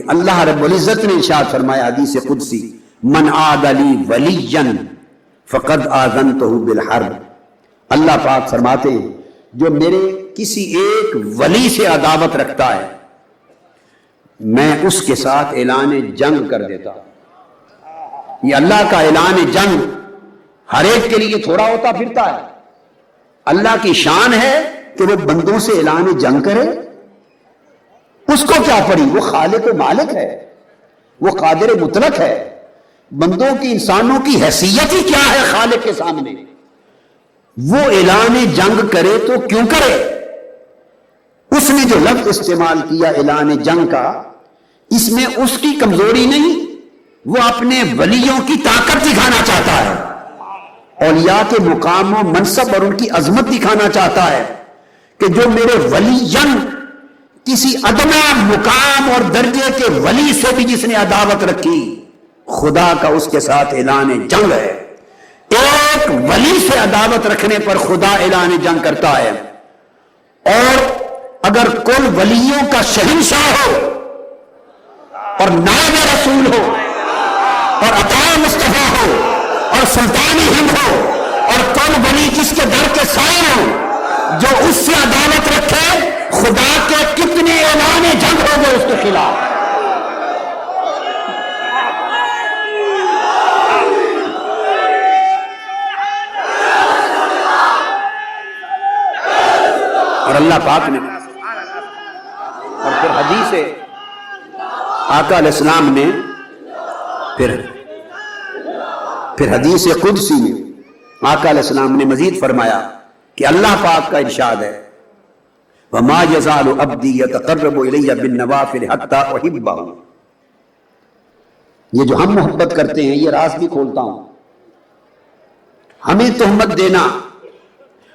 اللہ رب العزت نے ارشاد فرمایا حدیث قدسی، من عاد لی ولیا فقد آذنتہ بالحرب۔ اللہ پاک فرماتے ہیں جو میرے کسی ایک ولی سے عداوت رکھتا ہے میں اس کے ساتھ اعلان جنگ کر دیتا ہوں۔ یہ اللہ کا اعلان جنگ ہر ایک کے لیے تھوڑا ہوتا پھرتا ہے۔ اللہ کی شان ہے کہ وہ بندوں سے اعلان جنگ کرے، اس کو کیا پڑی، وہ خالق و مالک ہے، وہ قادر مطلق ہے۔ بندوں کی، انسانوں کی حیثیت ہی کیا ہے خالق کے سامنے، وہ اعلان جنگ کرے تو کیوں کرے؟ اس نے جو لفظ استعمال کیا اعلان جنگ کا، اس میں اس کی کمزوری نہیں، وہ اپنے ولیوں کی طاقت دکھانا چاہتا ہے، اولیاء کے مقام و منصب اور ان کی عظمت دکھانا چاہتا ہے کہ جو میرے ولیین، کسی ادنا مقام اور درجے کے ولی سے بھی جس نے عداوت رکھی، خدا کا اس کے ساتھ اعلان جنگ ہے۔ ایک ولی سے عداوت رکھنے پر خدا اعلان جنگ کرتا ہے، اور اگر کل ولیوں کا شہنشاہ ہو اور نائب رسول ہو اور عطا مصطفیٰ ہو اور سلطان ہند ہو اور کل ولی جس کے در کے سائے ہو، جو اس سے عداوت رکھے، خدا کے کتنے اعلان جنگ ہو گئے اس کے خلاف۔ اور اللہ پاک نے، اور پھر حدیث آقا علیہ السلام نے پھر حدیث قدسی میں آقا علیہ السلام نے مزید فرمایا کہ اللہ پاک کا ارشاد ہے، وَمَا يَزَالُ عَبْدِي يَتَقَرَّبُ إِلَيَّ بِالنَّوَافِلِ حَتَّى أُحِبَّهُ۔ یہ جو ہم محبت کرتے ہیں، یہ راز بھی کھولتا ہوں، ہمیں تہمت دینا،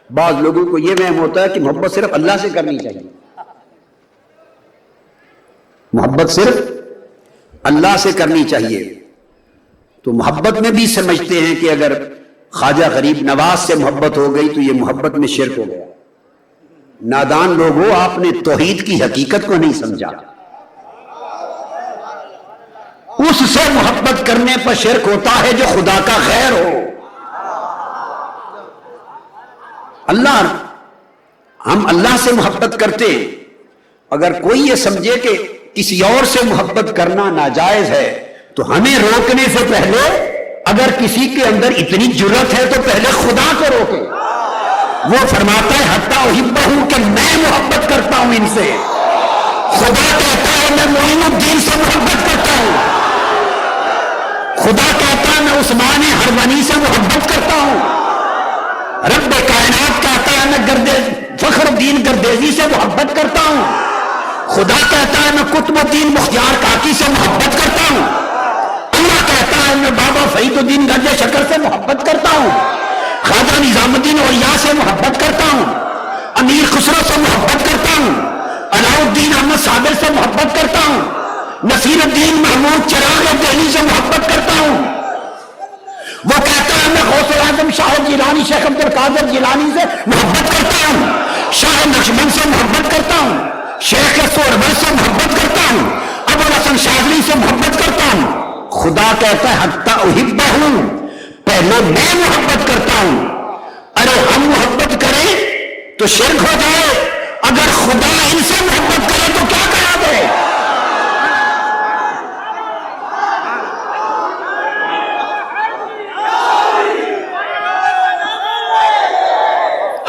بعض لوگوں کو یہ وہم ہوتا ہے کہ محبت صرف اللہ سے کرنی چاہیے، محبت صرف اللہ سے کرنی چاہیے، تو محبت میں بھی سمجھتے ہیں کہ اگر خواجہ غریب نواز سے محبت ہو گئی تو یہ محبت میں شرک ہو گیا۔ نادان لوگوں، آپ نے توحید کی حقیقت کو نہیں سمجھا۔ اس سے محبت کرنے پر شرک ہوتا ہے جو خدا کا غیر ہو۔ ہم اللہ سے محبت کرتے ہیں، اگر کوئی یہ سمجھے کہ کسی اور سے محبت کرنا ناجائز ہے تو ہمیں روکنے سے پہلے، اگر کسی کے اندر اتنی جرت ہے تو پہلے خدا کو روکے۔ وہ فرماتا ہے حتیٰ احبہ، کہ میں محبت کرتا ہوں ان سے۔ خدا کہتا ہے میں معین الدین سے محبت کرتا ہوں، خدا کہتا ہے میں عثمان ہروانی سے محبت کرتا ہوں، رب کائنات کہتا ہے میں فخر الدین گردیزی سے محبت کرتا ہوں، خدا کہتا ہے میں قطب الدین مختار کاکی سے محبت کرتا ہوں، اللہ کہتا ہے میں بابا فرید الدین گنج شکر سے محبت کرتا ہوں، خواجہ نظام الدین اولیاء سے محبت کرتا ہوں، امیر خسرو سے محبت کرتا ہوں، علاؤ الدین احمد صابر سے محبت کرتا ہوں، نصیر الدین محمود چراغ دہلی سے محبت کرتا ہوں۔ وہ کہتا ہے میں غوث اعظم شاہ جیلانی شیخ عبد القادر جیلانی سے محبت کرتا ہوں، شاہ نقشبند سے محبت کرتا ہوں، شیخ سہروردی سے محبت کرتا ہوں، ابوالحسن شاذلی سے محبت کرتا ہوں۔ خدا کہتا ہے حتیٰ احبہ، پہلے میں محبت کرتا ہوں۔ ارے ہم محبت کریں تو شرک ہو جائے، اگر خدا ان سے محبت کرے تو کیا کرا دے؟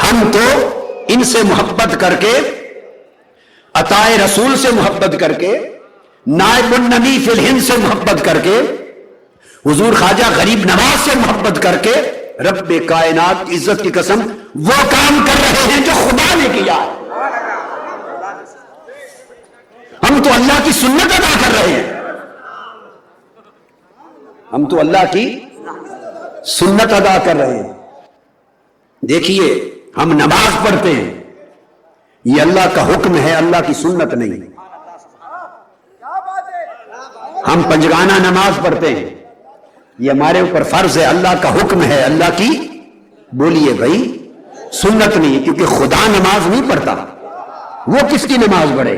ہم تو ان سے محبت کر کے، عطائے رسول سے محبت کر کے، نائب النبی فی الہند سے محبت کر کے، حضور خواجہ غریب نواز سے محبت کر کے، رب کائنات کی عزت کی قسم وہ کام کر رہے ہیں جو خدا نے کیا۔ ہم تو اللہ کی سنت ادا کر رہے ہیں، ہم تو اللہ کی سنت ادا کر رہے ہیں۔ دیکھیے ہم نماز پڑھتے ہیں، یہ اللہ کا حکم ہے، اللہ کی سنت نہیں۔ ہم پنجگانہ نماز پڑھتے ہیں، یہ ہمارے اوپر فرض ہے، اللہ کا حکم ہے، اللہ کی بولیے بھائی سنت نہیں، کیونکہ خدا نماز نہیں پڑھتا، وہ کس کی نماز پڑھے؟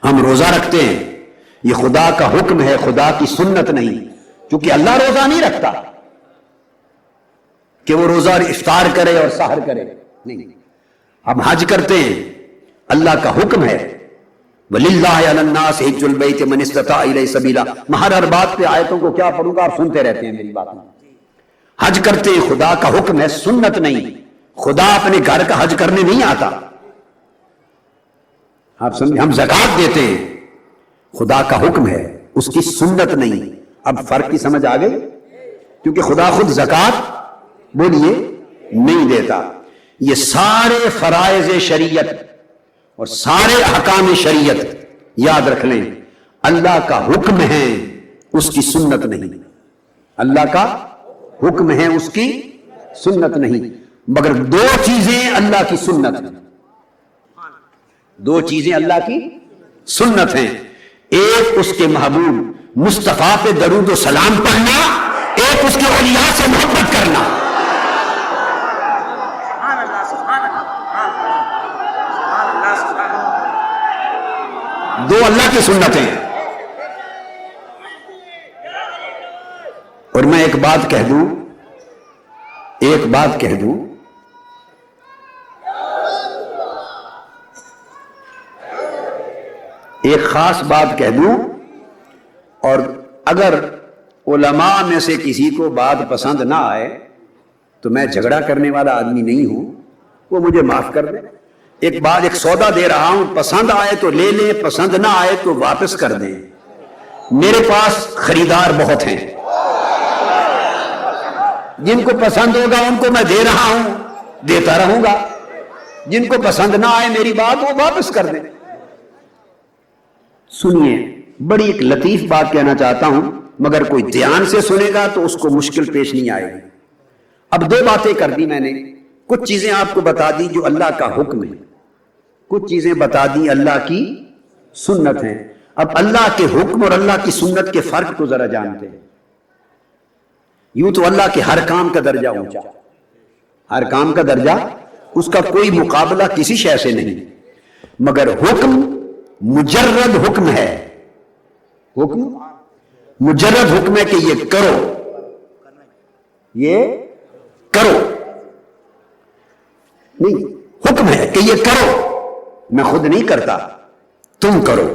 ہم روزہ رکھتے ہیں، یہ خدا کا حکم ہے، خدا کی سنت نہیں، کیونکہ اللہ روزہ نہیں رکھتا کہ وہ روزہ افطار کرے اور سحر کرے، نہیں۔ ہم حج کرتے ہیں، اللہ کا حکم ہے، وَلِلَّهِ عَلَى النَّاسِ حِجُّ الْبَيْتِ مَنِ اسْتَطَاعَ إِلَيْهِ سَبِيلًا۔ میں ہر بات پہ آیتوں کو کیا پڑھوں گا، آپ سنتے رہتے ہیں میری بات میں۔ حج کرتے ہیں، خدا کا حکم ہے، سنت نہیں۔ خدا اپنے گھر کا حج کرنے نہیں آتا، آپ سمجھیں۔ ہم زکوٰۃ دیتے ہیں، خدا کا حکم ہے، اس کی سنت نہیں۔ اب فرق کی سمجھ آ گئی؟ کیونکہ خدا خود زکوٰۃ بولیے نہیں دیتا۔ یہ سارے فرائض شریعت اور سارے احکام شریعت یاد رکھ لیں، اللہ کا حکم ہے، اس کی سنت نہیں۔ اللہ کا حکم ہے، اس کی سنت نہیں۔ مگر دو چیزیں اللہ کی سنت ہیں، دو چیزیں اللہ کی سنت ہیں، ایک اس کے محبوب مصطفیٰ پہ درود و سلام پڑھنا، ایک اس کے اولیاء سے محبت کرنا۔ دو اللہ کی سنتیں۔ اور میں ایک بات کہہ دوں، ایک خاص بات کہہ دوں، اور اگر علماء میں سے کسی کو بات پسند نہ آئے تو میں جھگڑا کرنے والا آدمی نہیں ہوں، وہ مجھے معاف کر دیں۔ ایک سودا دے رہا ہوں، پسند آئے تو لے لیں، پسند نہ آئے تو واپس کر دیں۔ میرے پاس خریدار بہت ہیں، جن کو پسند ہوگا ان کو میں دے رہا ہوں، دیتا رہوں گا۔ جن کو پسند نہ آئے میری بات، وہ واپس کر دیں۔ سنیے، بڑی ایک لطیف بات کہنا چاہتا ہوں، مگر کوئی دھیان سے سنے گا تو اس کو مشکل پیش نہیں آئے گی۔ اب دو باتیں کر دی میں نے، کچھ چیزیں آپ کو بتا دی جو اللہ کا حکم ہے، کچھ چیزیں بتا دی اللہ کی سنت ہیں۔ اب اللہ کے حکم اور اللہ کی سنت کے فرق کو ذرا جانتے ہیں۔ یوں تو اللہ کے ہر کام کا درجہ اونچا، ہر کام کا درجہ، اس کا کوئی مقابلہ کسی شے سے نہیں، مگر حکم مجرد حکم ہے، حکم مجرد حکم ہے کہ یہ کرو، یہ کرو، نہیں، حکم ہے کہ یہ کرو، میں خود نہیں کرتا، تم کرو،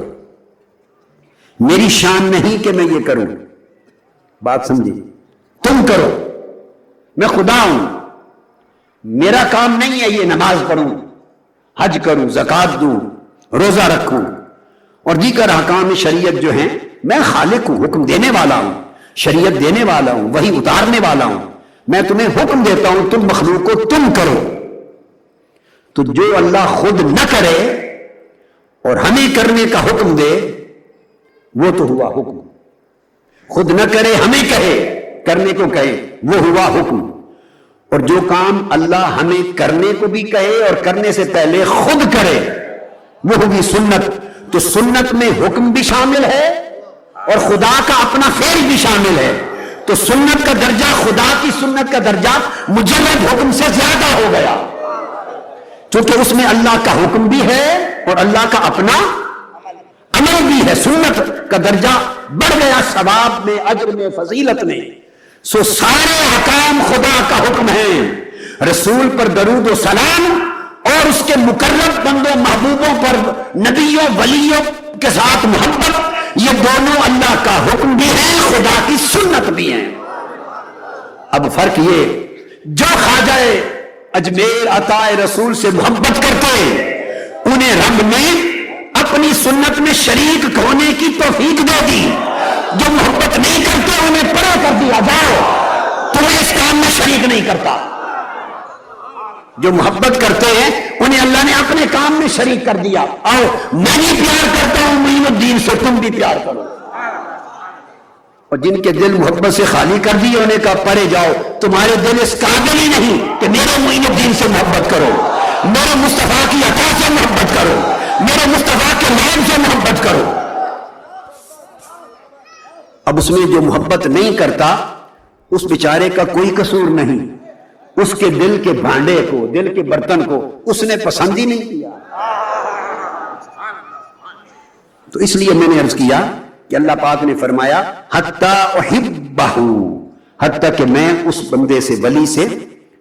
میری شان نہیں کہ میں یہ کروں، بات سمجھیے، تم کرو، میں خدا ہوں، میرا کام نہیں ہے یہ نماز پڑھوں، حج کروں، زکوٰۃ دوں، روزہ رکھوں اور دیگر احکام شریعت جو ہیں، میں خالق ہوں، حکم دینے والا ہوں، شریعت دینے والا ہوں، وحی اتارنے والا ہوں، میں تمہیں حکم دیتا ہوں، تم مخلوق کو تم کرو۔ تو جو اللہ خود نہ کرے اور ہمیں کرنے کا حکم دے، وہ تو ہوا حکم۔ خود نہ کرے، ہمیں کہے، کرنے کو کہے، وہ ہوا حکم۔ اور جو کام اللہ ہمیں کرنے کو بھی کہے اور کرنے سے پہلے خود کرے، وہ ہوگی سنت۔ تو سنت میں حکم بھی شامل ہے اور خدا کا اپنا فعل بھی شامل ہے۔ تو سنت کا درجہ، خدا کی سنت کا درجہ مجرد حکم سے زیادہ ہو گیا، چونکہ اس میں اللہ کا حکم بھی ہے اور اللہ کا اپنا عمل بھی ہے۔ سنت کا درجہ بڑھ گیا ثواب میں، اجر میں، فضیلت میں۔ سو سارے حکام خدا کا حکم ہے۔ رسول پر درود و سلام اور اس کے مقرب بندوں محبوبوں پر، نبیوں ولیوں کے ساتھ محبت، یہ دونوں اللہ کا حکم بھی ہے، خدا کی سنت بھی ہے۔ اب فرق یہ، جو خواجہ اجمیر عطا رسول سے محبت کرتے انہیں رب نے اپنی سنت میں شریک ہونے کی توفیق دے دی، جو محبت نہیں کرتے انہیں پرا کر دیا، جاؤ تمہیں اس کام میں شریک نہیں کرتا۔ جو محبت کرتے ہیں انہیں اللہ نے اپنے کام میں شریک کر دیا، آؤ میں بھی پیار کرتا ہوں معین الدین سے، تم بھی پیار کرو۔ اور جن کے دل محبت سے خالی کر دیے انہیں کہا پرے جاؤ، تمہارے دل اس قابل ہی نہیں کہ میرے معین الدین سے محبت کرو، میرے مصطفیٰ کی عطا سے محبت کرو، میرے مصطفیٰ کے نام سے محبت کرو۔ اب اس میں جو محبت نہیں کرتا اس بیچارے کا کوئی قصور نہیں، اس کے دل کے بھانڈے کو، دل کے برتن کو اس نے پسند ہی نہیں کیا۔ تو اس لیے میں نے عرض کیا کہ اللہ پاک نے فرمایا حتی احبہ، حتیٰ کہ میں اس بندے سے، ولی سے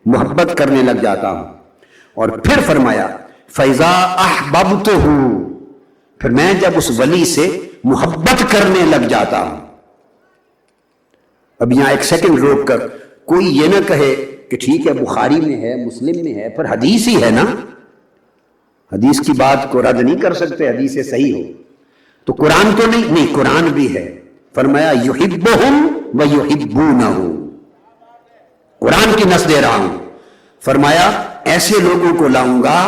محبت کرنے لگ جاتا ہوں. اور پھر فرمایا فَإِذَا أَحْبَبْتُهُ، پھر میں جب اس ولی سے محبت کرنے لگ جاتا ہوں. اب یہاں ایک سیکنڈ روک کر کوئی یہ نہ کہے کہ ٹھیک ہے بخاری میں ہے، مسلم میں ہے، پر حدیث ہی ہے نا، حدیث کی بات کو رد نہیں کر سکتے، حدیث صحیح ہو تو قرآن تو نہیں، قرآن بھی ہے. فرمایا یحبہم ویحبونہ، قرآن کی نص دے رہا ہوں. فرمایا ایسے لوگوں کو لاؤں گا،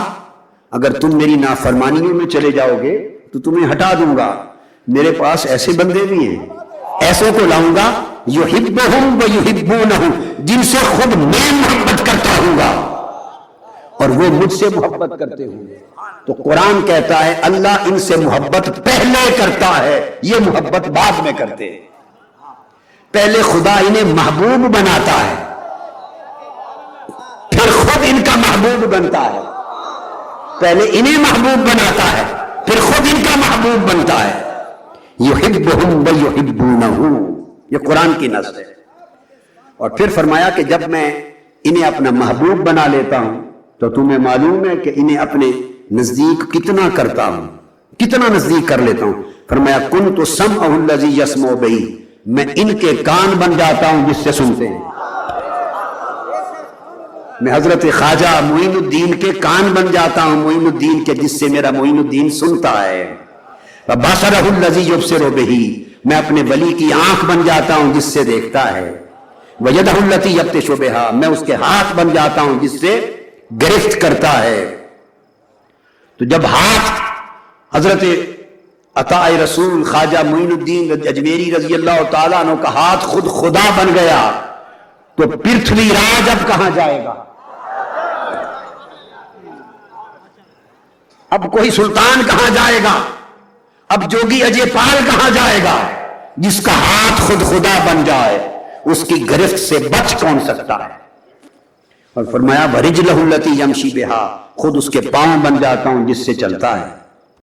اگر تم میری نافرمانیوں میں چلے جاؤ گے تو تمہیں ہٹا دوں گا. میرے پاس ایسے بندے بھی ہیں، ایسوں کو لاؤں گا یحبہم ویحبونہ، جن سے خود میں محبت کرتا ہوں گا اور وہ مجھ سے محبت کرتے ہوں گے. تو قرآن کہتا ہے اللہ ان سے محبت پہلے کرتا ہے، یہ محبت بعد میں کرتے ہیں. پہلے خدا انہیں محبوب بناتا ہے، پھر خود ان کا محبوب بنتا ہے. پہلے انہیں محبوب بناتا ہے، پھر خود ان کا محبوب بنتا ہے. یحبہم ویحبونہ، یہ قرآن کی نص ہے. اور پھر فرمایا کہ جب میں انہیں اپنا محبوب بنا لیتا ہوں تو تمہیں معلوم ہے کہ انہیں اپنے نزدیک کتنا کرتا ہوں، کتنا نزدیک کر لیتا ہوں. فرمایا کنت سمعہ الذی یسمع بہ، میں ان کے کان بن جاتا ہوں جس سے سنتے ہیں. میں حضرت خواجہ معین الدین کے کان بن جاتا ہوں، معین الدین کے جس سے میرا معین الدین سنتا ہے. بصرہ الذی یبصر بہ، میں اپنے ولی کی آنکھ بن جاتا ہوں جس سے دیکھتا ہے. ویدہ التی یبطش بہا، میں اس کے ہاتھ بن جاتا ہوں جس سے گرفت کرتا ہے. تو جب ہاتھ حضرت عطا رسول خواجہ معین الدین اجمیری رضی اللہ تعالیٰ عنہ کا ہاتھ خود خدا بن گیا تو پرتھوی راج اب کہاں جائے گا؟ اب کوئی سلطان کہاں جائے گا؟ اب جوگی اجے پال کہاں جائے گا؟ جس کا ہاتھ خود خدا بن جائے اس کی گرفت سے بچ کون سکتا ہے؟ اور فرمایا وَرِجْلَهُ الَّتِي يَمْشِي بِهَا، خود اس کے پاؤں بن جاتا ہوں جس سے چلتا ہے.